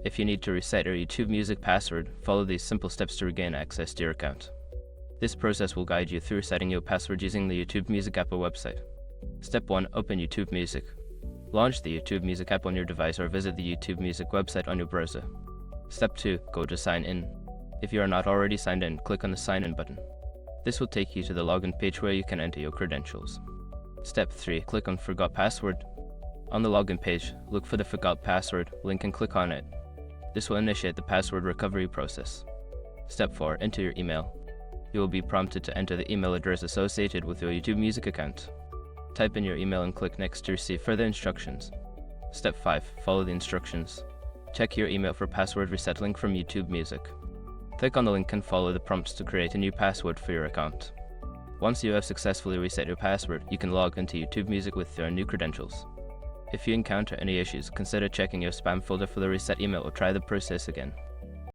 If you need to reset your YouTube Music password, follow these simple steps to regain access to your account. This process will guide you through setting your password using the YouTube Music app or website. Step 1. Open YouTube Music. Launch the YouTube Music app on your device or visit the YouTube Music website on your browser. Step 2. Go to Sign In. If you are not already signed in, click on the Sign In button. This will take you to the login page where you can enter your credentials. Step 3. Click on Forgot Password. On the login page, look for the Forgot Password link and click on it. This will initiate the password recovery process. Step 4. Enter your email. You will be prompted to enter the email address associated with your YouTube Music account. Type in your email and click Next to receive further instructions. Step 5. Follow the instructions. Check your email for password reset link from YouTube Music. Click on the link and follow the prompts to create a new password for your account. Once you have successfully reset your password, you can log into YouTube Music with your new credentials. If you encounter any issues, consider checking your spam folder for the reset email or try the process again.